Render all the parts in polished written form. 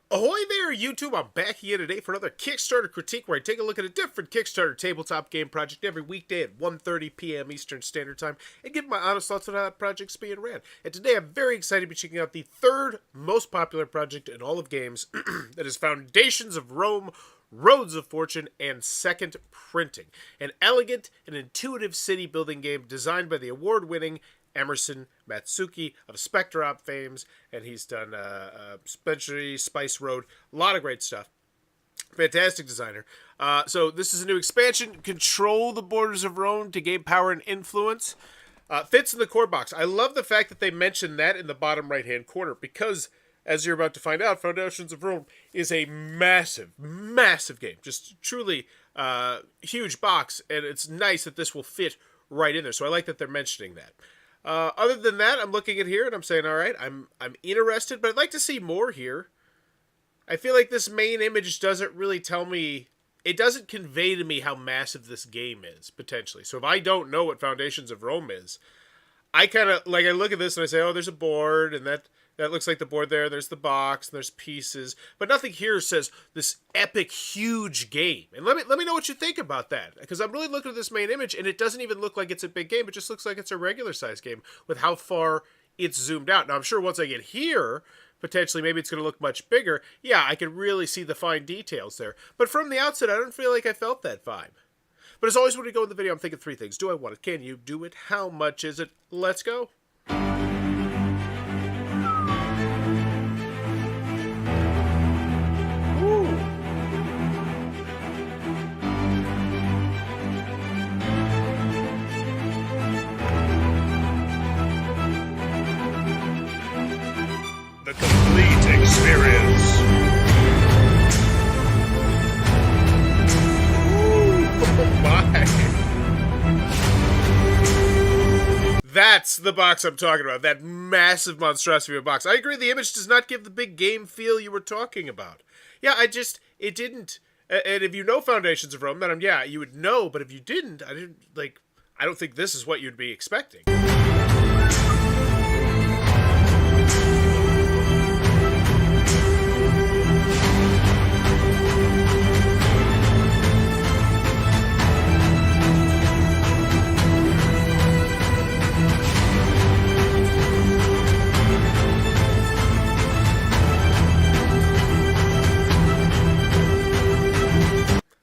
Ahoy there, YouTube! I'm back here today for another Kickstarter critique where I take a look at a different Kickstarter tabletop game project every weekday at 1:30 p.m. Eastern Standard Time and give my honest thoughts on how that project's being ran. And today I'm very excited to be checking out the third most popular project in all of games that is Foundations of Rome, Roads of Fortune, and Second Printing. An elegant and intuitive city building game designed by the award-winning Emerson Matsuki of Spectre Op fames, and he's done Spencery, Spice Road, a lot of great stuff. Fantastic designer. So this is a new expansion. Control the borders of Rome to gain power and influence. Fits in the core box. I love the fact that they mention that in the bottom right-hand corner because, as you're about to find out, Foundations of Rome is a massive, massive game. Just truly huge box, and it's nice that this will fit right in there. So I like that they're mentioning that. Other than that, I'm looking at here and I'm saying, all right, I'm interested, but I'd like to see more here. I feel like this main image doesn't really tell me, it doesn't convey to me how massive this game is, potentially. So if I don't know what Foundations of Rome is, I kind of, like, I look at this and I say, oh, there's a board, and that looks like the board there. There's the box, and there's pieces. But nothing here says this epic, huge game. And let me know what you think about that. Because I'm really looking at this main image, and it doesn't even look like it's a big game. It just looks like it's a regular-sized game with how far it's zoomed out. Now, I'm sure once I get here, potentially, maybe it's going to look much bigger. Yeah, I can really see the fine details there. But from the outset, I don't feel like I felt that vibe. But as always, when we go in the video, I'm thinking three things. Do I want it? Can you do it? How much is it? Let's go. The complete experience. Oh my. That's the box I'm talking about. That massive monstrosity of a box. I agree, the image does not give the big game feel you were talking about. Yeah, it didn't. And if you know Foundations of Rome, then yeah, you would know. But if you didn't, I don't think this is what you'd be expecting.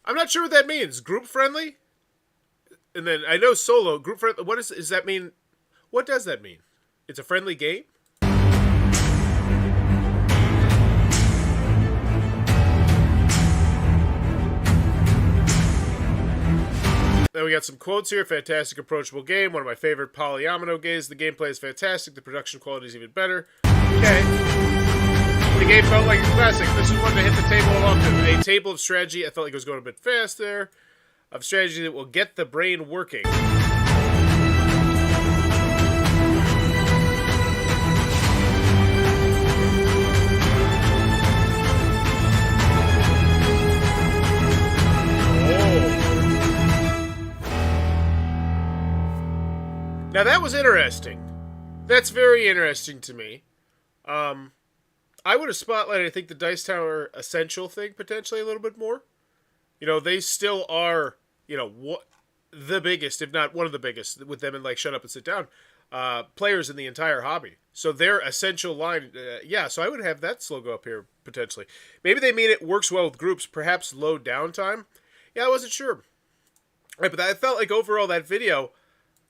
I'm not sure what that means. Group friendly? And then I know solo, group friendly. What does that mean? What does that mean? It's a friendly game? Then we got some quotes here. Fantastic, approachable game. One of my favorite polyomino games. The gameplay is fantastic. The production quality is even better. Okay. The game felt like a classic. This is one to hit the table often. A table of strategy. I felt like it was going a bit fast there. Of strategy that will get the brain working. Now that was interesting. That's very interesting to me. I would have spotlighted, I think, the Dice Tower Essential thing potentially a little bit more. You know, they still are, you know, the biggest, if not one of the biggest, with them in, like, Shut Up and Sit Down, players in the entire hobby. So their Essential line, yeah, so I would have that logo up here, potentially. Maybe they mean it works well with groups, perhaps low downtime. Yeah, I wasn't sure. Right, but I felt like overall that video,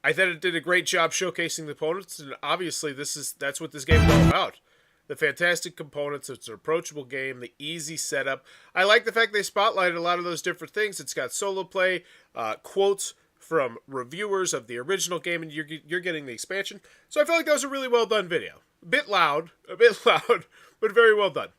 I thought it did a great job showcasing the opponents, and obviously that's what this game is all about. The fantastic components, it's an approachable game, the easy setup. I like the fact they spotlighted a lot of those different things. It's got solo play, quotes from reviewers of the original game, and you're getting the expansion. So I felt like that was a really well done video. A bit loud, but very well done.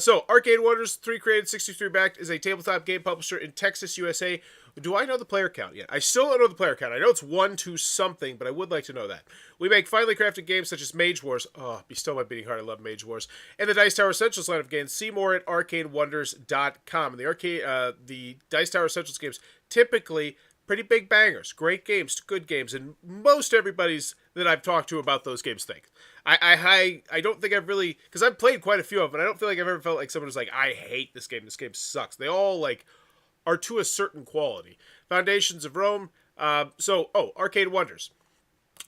So, Arcade Wonders, 3 created, 63 backed, is a tabletop game publisher in Texas, USA. Do I know the player count yet? I still don't know the player count. I know it's 1 to something, but I would like to know that. We make finely crafted games such as Mage Wars. Oh, be still my beating heart. I love Mage Wars. And the Dice Tower Essentials line of games. See more at arcadewonders.com. And the Dice Tower Essentials games typically Pretty big bangers, great games, good games, and most everybody's that I've talked to about those games think. I don't think I've really, because I've played quite a few of them, and I don't feel like I've ever felt like someone was like, I hate this game sucks. They all like are to a certain quality. Foundations of Rome. Arcade Wonders.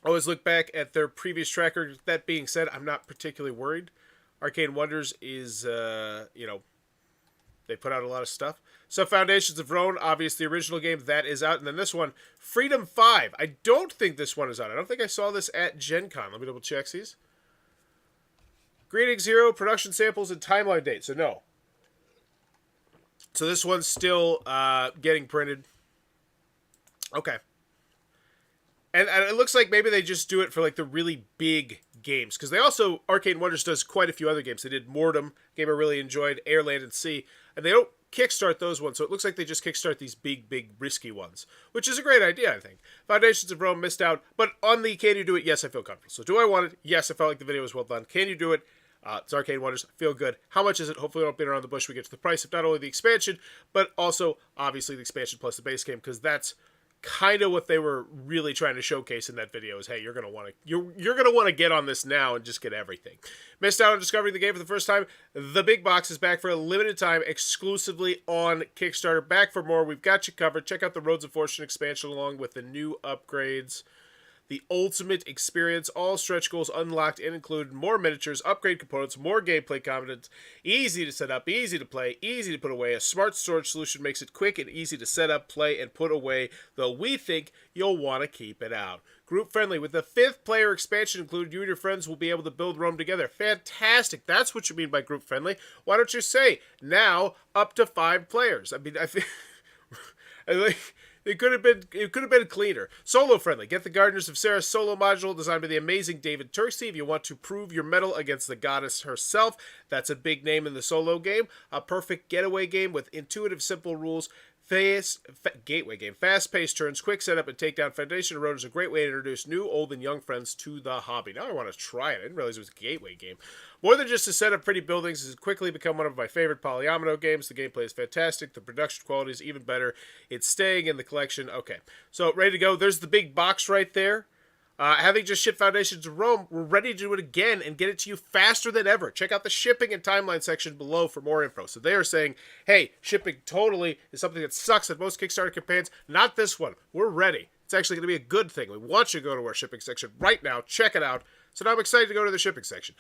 Always look back at their previous track record. That being said, I'm not particularly worried. Arcade Wonders is, they put out a lot of stuff. So Foundations of Rome, obviously the original game, that is out. And then this one, Freedom 5. I don't think this one is out. I don't think I saw this at Gen Con. Let me double check these. Greetings Hero, production samples, and timeline date. So no. So this one's still getting printed. Okay. And it looks like maybe they just do it for like the really big games. Because they also, Arcade Wonders does quite a few other games. They did Mortem, game I really enjoyed, Air, Land, and Sea. And they don't kickstart those ones. So it looks like they just kickstart these big, risky ones. Which is a great idea, I think. Foundations of Rome missed out. But on the can you do it? Yes, I feel comfortable. So do I want it? Yes, I felt like the video was well done. Can you do it? It's Arcade Wonders. Feel good. How much is it? Hopefully I don't beat around the bush. We get to the price of not only the expansion, but also, obviously, the expansion plus the base game. Because that's kind of what they were really trying to showcase in that video is, hey, you're gonna want to get on this now and just get everything. Missed out on discovering the game for the first time? The big box is back for a limited time, exclusively on Kickstarter. Back for more. We've got you covered. Check out the Roads of Fortune expansion along with the new upgrades. The ultimate experience, all stretch goals unlocked and included, more miniatures, upgrade components, more gameplay content, easy to set up, easy to play, easy to put away. A smart storage solution makes it quick and easy to set up, play, and put away, though we think you'll want to keep it out. Group friendly, with the 5th player expansion included, you and your friends will be able to build Rome together. Fantastic, that's what you mean by group friendly. Why don't you say, now, up to 5 players? I mean, I think... It could have been cleaner. Solo friendly. Get the Gardens of Ceres solo module designed by the amazing David Turksey. If you want to prove your mettle against the goddess herself, that's a big name in the solo game. A perfect getaway game with intuitive, simple rules. Gateway game. Fast-paced turns, quick setup, and takedown. Foundation Road is a great way to introduce new, old, and young friends to the hobby. Now I want to try it. I didn't realize it was a gateway game. More than just a set of pretty buildings, it has quickly become one of my favorite polyomino games. The gameplay is fantastic. The production quality is even better. It's staying in the collection. Okay, so ready to go. There's the big box right there. Having just shipped Foundations of Rome, we're ready to do it again and get it to you faster than ever. Check out the shipping and timeline section below for more info. So they are saying, hey, shipping totally is something that sucks at most Kickstarter campaigns. Not this one. We're ready. It's actually going to be a good thing. We want you to go to our shipping section right now. Check it out. So now I'm excited to go to the shipping section.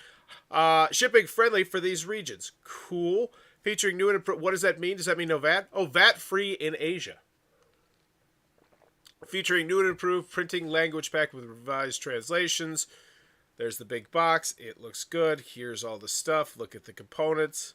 Shipping friendly for these regions. Cool. Featuring new and what does that mean? Does that mean no VAT? Oh, VAT free in Asia. Featuring new and improved printing language pack with revised translations. There's the big box. It looks good. Here's all the stuff. Look at the components.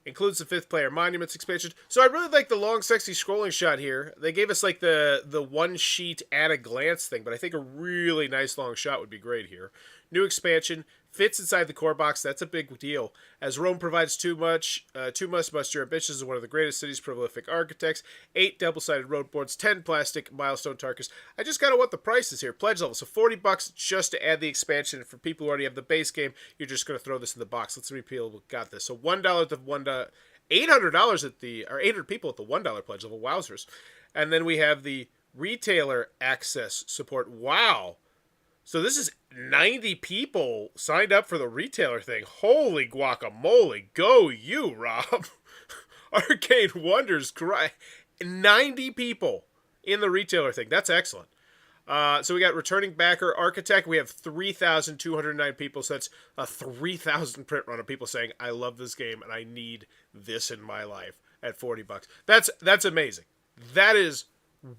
Includes the 5th player monuments expansion. So I really like the long, sexy scrolling shot here. They gave us like the one sheet at a glance thing, but I think a really nice long shot would be great here. New expansion. Fits inside the core box. That's a big deal. As Rome provides too much your ambitions is one of the greatest cities, prolific architects. 8 double-sided road boards, 10 plastic milestone targets. I just gotta want the prices here. Pledge level. So $40 just to add the expansion. And for people who already have the base game, you're just gonna throw this in the box. Let's see people who got this. So $1 at the $800 at the, or 800 people at the $1 pledge level. Wowzers. And then we have the retailer access support. Wow. So this is 90 people signed up for the retailer thing. Holy guacamole. Go you, Rob. Arcade Wonders. 90 people in the retailer thing. That's excellent. So we got returning backer architect. We have 3,209 people. So that's a 3,000 print run of people saying, I love this game and I need this in my life at $40. That's amazing. That is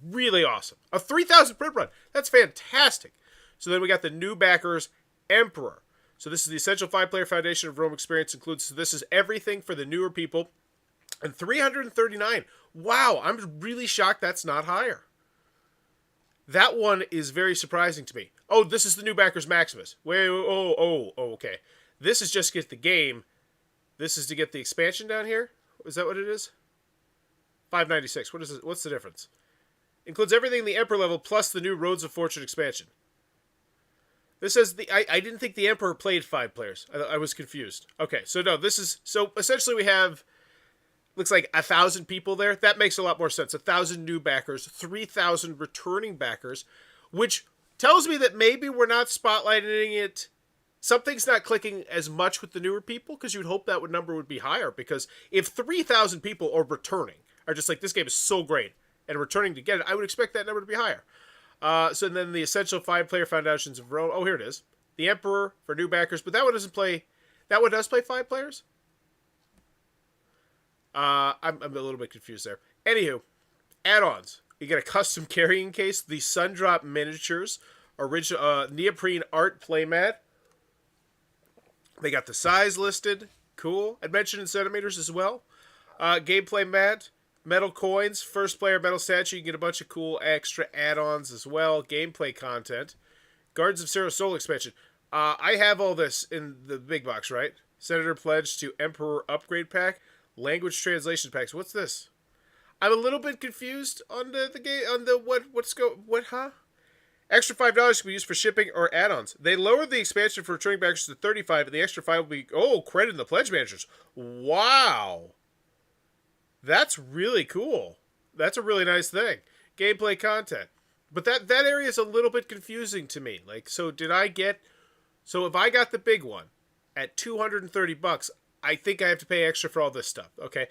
really awesome. A 3,000 print run. That's fantastic. So then we got the new backers, Emperor. So this is the essential 5-player Foundation of Rome experience includes. So this is everything for the newer people. And 339. Wow, I'm really shocked that's not higher. That one is very surprising to me. Oh, this is the new backers Maximus. Okay. This is just to get the game. This is to get the expansion down here. Is that what it is? 596. What is it? What's the difference? Includes everything in the Emperor level plus the new Roads of Fortune expansion. This says I didn't think the Emperor played 5 players. I was confused. Okay, so no, this is, so essentially we have, looks like 1,000 people there. That makes a lot more sense. 1,000 new backers, 3,000 returning backers, which tells me that maybe we're not spotlighting it. Something's not clicking as much with the newer people, because you'd hope that number would be higher. Because if 3,000 people are returning, are just like, this game is so great, and returning to get it, I would expect that number to be higher. So then the Essential 5-Player Foundations of Rome. Oh, here it is. The Emperor for new backers, but that one doesn't play. That one does play 5 players? I'm a little bit confused there. Anywho, add-ons. You get a custom carrying case, the Sundrop miniatures, original neoprene art playmat. They got the size listed. Cool. I'd mentioned in centimeters as well. Gameplay mat, metal coins, first player metal statue. You can get a bunch of cool extra add-ons as well. Gameplay content. Gardens of Ceres Soul expansion. I have all this in the big box, right? Senator pledge to Emperor upgrade pack. Language translation packs. What's this? I'm a little bit confused on the game, on the what, huh? Extra $5 can be used for shipping or add-ons. They lowered the expansion for returning backers to 35, and the extra 5 will be, credit in the pledge managers. Wow. That's really cool. That's a really nice thing. Gameplay content. But that area is a little bit confusing to me. Like, so if I got the big one at $230, I think I have to pay extra for all this stuff. Okay.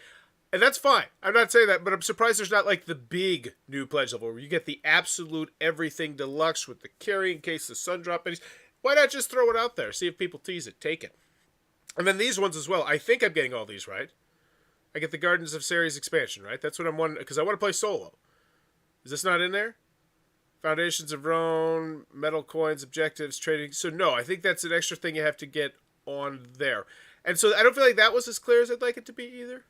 And that's fine. I'm not saying that, but I'm surprised there's not like the big new pledge level where you get the absolute everything deluxe with the carrying case, the Sundrop minis. Why not just throw it out there? See if people tease it. Take it. And then these ones as well. I think I'm getting all these right. I get the Gardens of Ceres expansion, right? That's what I'm wanting, because I want to play solo. Is this not in there? Foundations of Rome, metal coins, objectives, trading. So no, I think that's an extra thing you have to get on there. And so I don't feel like that was as clear as I'd like it to be either.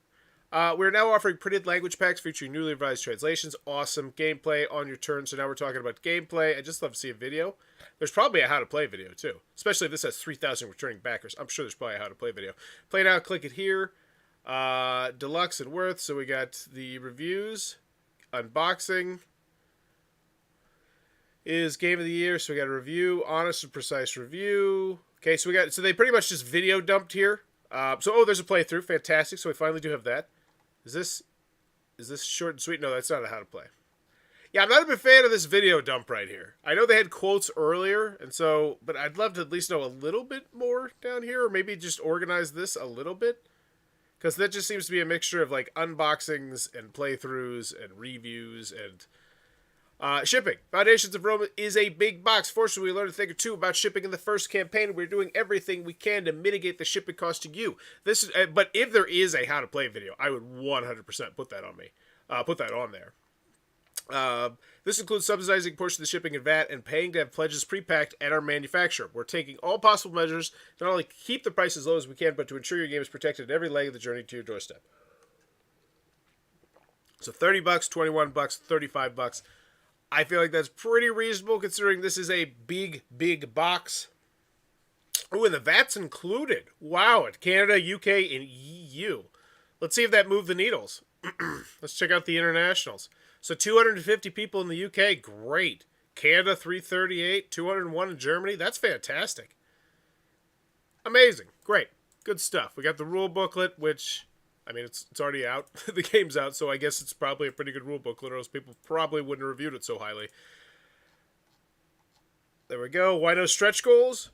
We're now offering printed language packs featuring newly revised translations. Awesome. Gameplay on your turn. So now we're talking about gameplay. I just love to see a video. There's probably a how to play video too. Especially if this has 3,000 returning backers. I'm sure there's probably a how to play video. Play now, click it here. Deluxe and worth. So we got the reviews. Unboxing. Is game of the year. So we got a review. Honest and precise review. Okay, so they pretty much just video dumped here. There's a playthrough. Fantastic. So we finally do have that. Is this short and sweet? No, that's not a how to play. Yeah, I'm not a big fan of this video dump right here. I know they had quotes earlier, but I'd love to at least know a little bit more down here, or maybe just organize this a little bit. Because that just seems to be a mixture of like unboxings and playthroughs and reviews and shipping. Foundations of Rome is a big box. Fortunately, we learned a thing or two about shipping in the first campaign. We're doing everything we can to mitigate the shipping cost to you. But if there is a how to play video, I would 100% put that on me. Put that on there. This includes subsidizing a portion of the shipping and VAT and paying to have pledges pre-packed at our manufacturer. We're taking all possible measures to not only keep the price as low as we can, but to ensure your game is protected at every leg of the journey to your doorstep. So $30, $21, $35. I feel like that's pretty reasonable considering this is a big, big box. Oh, and the VAT's included. Wow, at Canada, UK, and EU. Let's see if that moved the needles. Let's check out the internationals. So 250 people in the UK, great. Canada, 338, 201 in Germany. That's fantastic. Amazing. Great. Good stuff. We got the rule booklet, which, I mean, it's already out. The game's out, so I guess it's probably a pretty good rule booklet, or else people probably wouldn't have reviewed it so highly. There we go. Why no stretch goals?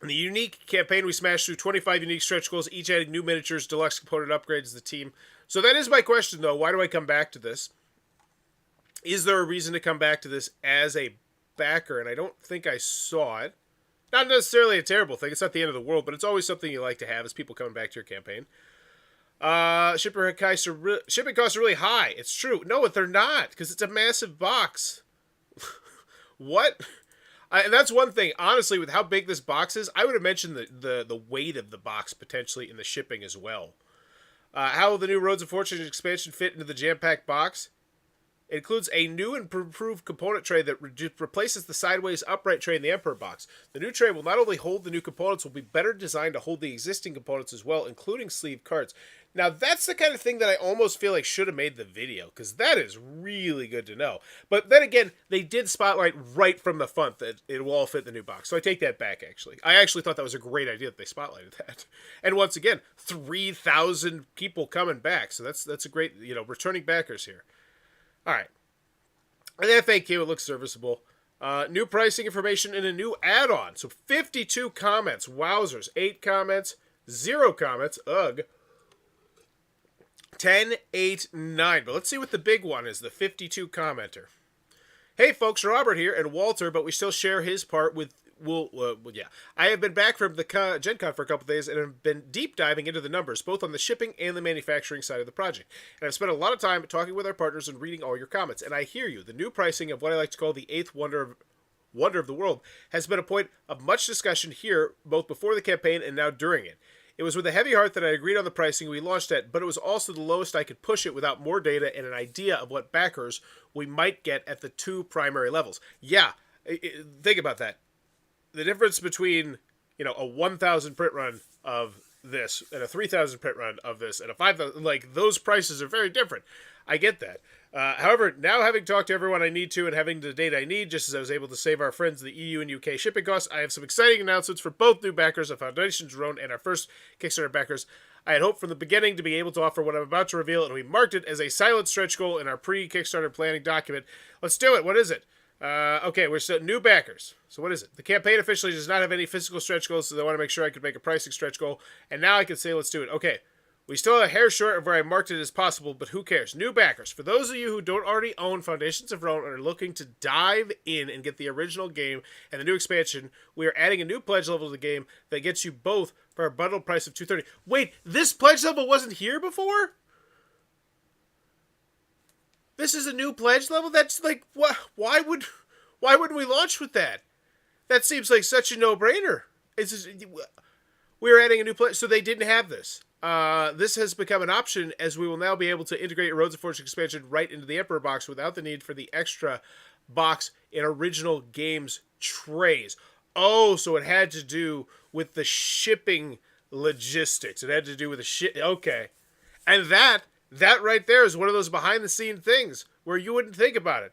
In the unique campaign, we smashed through 25 unique stretch goals, each adding new miniatures, deluxe component upgrades to the team. So that is my question, though. Why do I come back to this? Is there a reason to come back to this as a backer? And I don't think I saw it. Not necessarily a terrible thing. It's not the end of the world, but it's always something you like to have as people coming back to your campaign. Shipping costs are really high. It's true. No, they're not, because it's a massive box. What? And that's one thing. Honestly, with how big this box is, I would have mentioned the weight of the box potentially in the shipping as well. How will the new Roads of Fortune expansion fit into the jam-packed box? It includes a new and improved component tray that replaces the sideways upright tray in the Emperor box. The new tray will not only hold the new components, will be better designed to hold the existing components as well, including sleeve cards. Now, that's the kind of thing that I almost feel like should have made the video, because that is really good to know. But then again, they did spotlight right from the front that it will all fit the new box. So I take that back, actually. I actually thought that was a great idea that they spotlighted that. And once again, 3,000 people coming back. So that's a great, returning backers here. All right. And the FAQ, it looks serviceable. New pricing information and a new add-on. So 52 comments. Wowzers. 8 comments. 0 comments. Ugh. 10, 8, 9. But let's see what the big one is. The 52 commenter. Hey, folks. Robert here and Walter, but we still share his part with... I have been back from the Gen Con for a couple of days and have been deep diving into the numbers, both on the shipping and the manufacturing side of the project. And I've spent a lot of time talking with our partners and reading all your comments. And I hear you. The new pricing of what I like to call the 8th wonder of the world has been a point of much discussion here, both before the campaign and now during it. It was with a heavy heart that I agreed on the pricing we launched at, but it was also the lowest I could push it without more data and an idea of what backers we might get at the 2 primary levels. Yeah, think about that. The difference between, a 1,000 print run of this and a 3,000 print run of this and a 5,000, those prices are very different. I get that. However, now having talked to everyone I need to and having the data I need, just as I was able to save our friends the EU and UK shipping costs, I have some exciting announcements for both new backers of Foundation's Drone and our first Kickstarter backers. I had hoped from the beginning to be able to offer what I'm about to reveal, and we marked it as a silent stretch goal in our pre-Kickstarter planning document. Let's do it. What is it? Okay, we're still new backers. So what is it? The campaign officially does not have any physical stretch goals, so I want to make sure I could make a pricing stretch goal. And now I can say, let's do it. Okay, we still have a hair short of where I marked it as possible, but who cares? New backers. For those of you who don't already own Foundations of Rome and are looking to dive in and get the original game and the new expansion, we are adding a new pledge level to the game that gets you both for a bundled price of $230. Wait, this pledge level wasn't here before? This is a new pledge level? That's why wouldn't we launch with that? That seems like such a no-brainer. We're adding a new pledge, so they didn't have this. This has become an option, as we will now be able to integrate Roads of Fortune expansion right into the Emperor box without the need for the extra box in original games trays. Oh, so it had to do with the shipping logistics. It had to do with the shit. Okay. And that right there is one of those behind-the-scene things where you wouldn't think about it.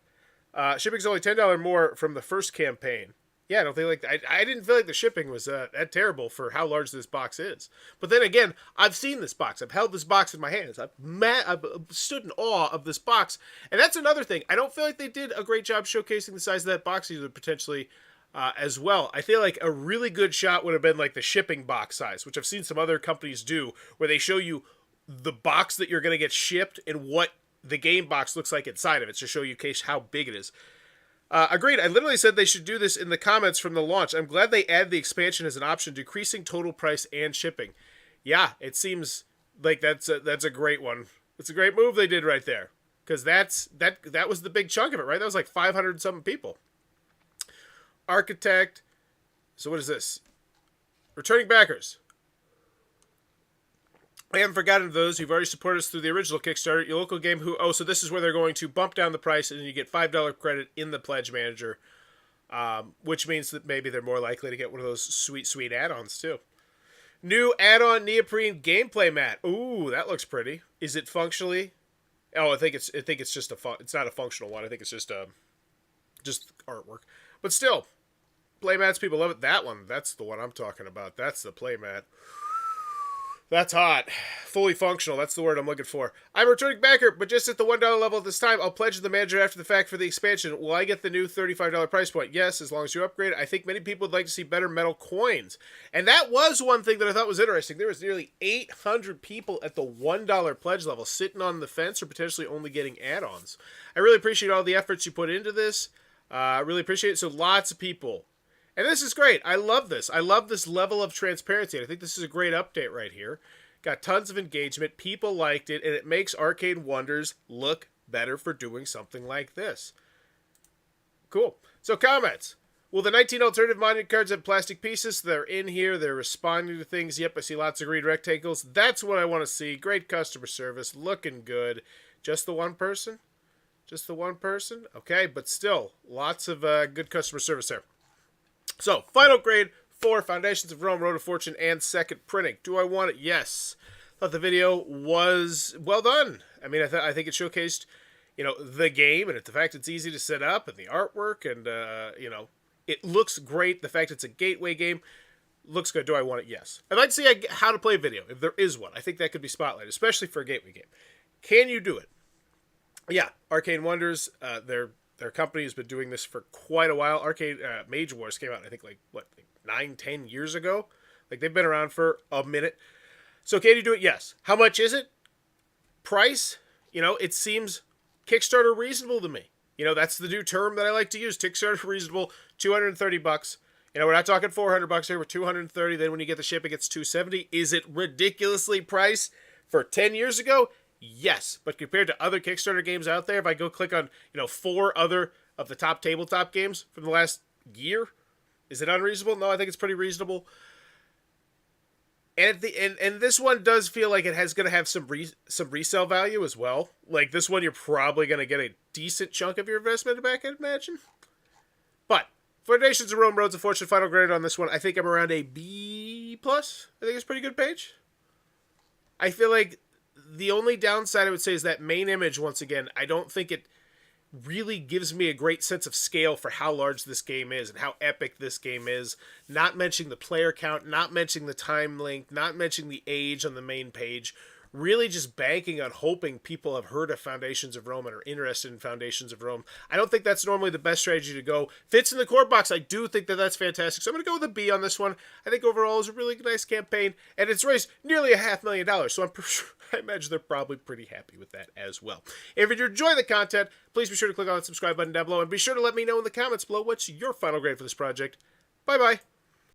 Shipping's only $10 more from the first campaign. Yeah, I don't think I didn't feel like the shipping was that terrible for how large this box is. But then again, I've seen this box. I've held this box in my hands. I've stood in awe of this box. And that's another thing. I don't feel like they did a great job showcasing the size of that box either, potentially as well. I feel like a really good shot would have been like the shipping box size, which I've seen some other companies do, where they show you the box that you're going to get shipped and what the game box looks like inside of it to show you how big it is. Agreed. I literally said they should do this in the comments from the launch. I'm glad they add the expansion as an option, decreasing total price and shipping. Yeah, it seems like that's a great one. It's a great move they did right there, because that was the big chunk of it, right? That was like 500 something people. Architect. So what is this? Returning backers. I haven't forgotten those who've already supported us through the original Kickstarter. Your local game so this is where they're going to bump down the price and you get $5 credit in the Pledge Manager, which means that maybe they're more likely to get one of those sweet, sweet add-ons too. New add-on neoprene gameplay mat. Ooh, that looks pretty. Is it functionally? Oh, I think it's just it's not a functional one. I think it's just artwork. But still, play mats, people love it. That one, that's the one I'm talking about. That's the play mat. That's hot. Fully functional. That's the word I'm looking for. I'm a returning backer, but just at the $1 level at this time. I'll pledge the manager after the fact for the expansion. Will I get the new $35 price point? Yes, as long as you upgrade. I think many people would like to see better metal coins. And that was one thing that I thought was interesting. There was nearly 800 people at the $1 pledge level sitting on the fence or potentially only getting add-ons. I really appreciate all the efforts you put into this. I really appreciate it. So lots of people. And this is great. I love this. I love this level of transparency. I think this is a great update right here. Got tons of engagement. People liked it. And it makes Arcade Wonders look better for doing something like this. Cool. So comments. Will the 19 alternative monument cards have plastic pieces? They're in here. They're responding to things. Yep, I see lots of green rectangles. That's what I want to see. Great customer service. Looking good. Just the one person? Just the one person? Okay, but still, lots of good customer service there. So, final grade for Foundations of Rome, Road of Fortune, and second printing. Do I want it? Yes. Thought the video was well done. I mean, I think it showcased, the game, and the fact it's easy to set up, and the artwork, and, it looks great. The fact it's a gateway game looks good. Do I want it? Yes. I'd like to see how to play a video, if there is one. I think that could be spotlighted, especially for a gateway game. Can you do it? Yeah, Arcane Wonders, their company has been doing this for quite a while. Arcade Mage Wars came out, I think, 9-10 years ago. They've been around for a minute. So can you do it? Yes. How much is it? Price? It seems Kickstarter reasonable to me. That's the new term that I like to use. Kickstarter reasonable, $230. We're not talking $400 here. We're $230. Then when you get the shipping, it's $270. Is it ridiculously priced for 10 years ago? Yes, but compared to other Kickstarter games out there, if I go click on, 4 other of the top tabletop games from the last year, is it unreasonable? No, I think it's pretty reasonable. And and this one does feel like it has going to have some resale value as well. Like this one, you're probably going to get a decent chunk of your investment back, I'd imagine. But Foundations of Rome, Roads of Fortune, final grade on this one, I think I'm around a B+. I think it's a pretty good page. I feel like the only downside I would say is that main image, once again, I don't think it really gives me a great sense of scale for how large this game is and how epic this game is. Not mentioning the player count, not mentioning the time length, not mentioning the age on the main page. Really just banking on hoping people have heard of Foundations of Rome and are interested in Foundations of Rome. I don't think that's normally the best strategy to go. Fits in the core box. I do think that that's fantastic. So I'm going to go with a B on this one. I think overall it's a really nice campaign, and it's raised nearly $500,000. So I imagine they're probably pretty happy with that as well. If you enjoy the content, please be sure to click on the subscribe button down below, and be sure to let me know in the comments below what's your final grade for this project. Bye-bye.